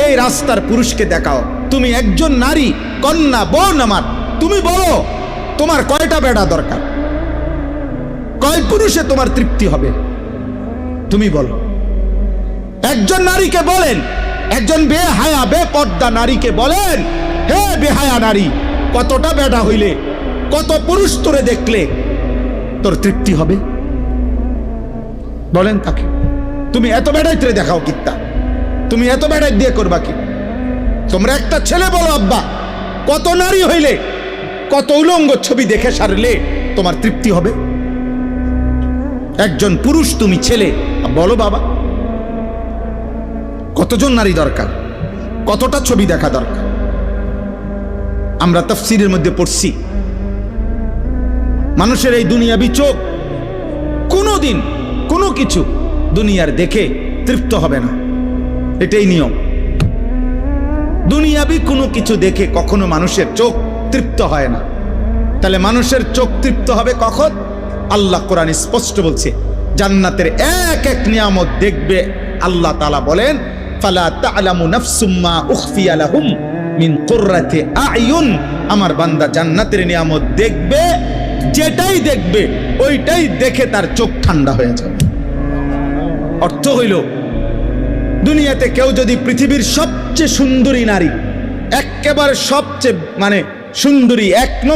এই রাস্তার পুরুষকে দেখাও। তুমি একজন নারী, কন্যা, বোন আমার, তুমি বলো তোমার কয়টা বেড়া দরকার, কয় পুরুষে তোমার তৃপ্তি হবে, তুমি বলো। একজন নারীকে বলেন, একজন বেহায়া বেপর্দা নারীকে বলেন, হে বেহায়া নারী, কতটা বেড়া হইলে, কত পুরুষ তোরে দেখলে তোর তৃপ্তি হবে? বলেন তাকে। তুমি এত বেড়াই তোরে দেখাও কিত্তা, তুমি এত বেড়াই দিয়ে করবা কি? তোমরা একটা ছেলে বলো, আব্বা কত নারী হইলে, কত উলঙ্গ ছবি দেখে সারলে তোমার তৃপ্তি হবে? একজন পুরুষ তুমি ছেলে, বলো বাবা কতজন নারী দরকার, কতটা ছবি দেখা দরকার? আমরা তাফসীরের মধ্যে পড়ছি, মানুষের এই দুনিয়াবি চোখ কোনোদিন কোনো কিছু দুনিয়ার দেখে তৃপ্ত হবে না, এটাই নিয়ম। দুনিয়াবি কোনো কিছু দেখে কখনো মানুষের চোখ তৃপ্ত হয় না। তাহলে মানুষের চোখ তৃপ্ত হবে কখন? আল্লাহ কোরআনে স্পষ্ট বলছে, জান্নাতের এক এক নিয়ামত দেখবে। আল্লাহ তাআলা বলেন, ফালা তা'লামু নাফসুম মা উখফিয়া লাহুম মিন কুররাতি আ'য়ুন। আমার বান্দা জান্নাতের নিয়ামত দেখবে, যেটাই দেখবে ওইটাই দেখে তার চোখ ঠান্ডা হয়ে যাবে। অর্থ হইল, দুনিয়াতে কেউ যদি পৃথিবীর সবচেয়ে সুন্দরী নারী, একেবারে সবচেয়ে সুন্দরী, এক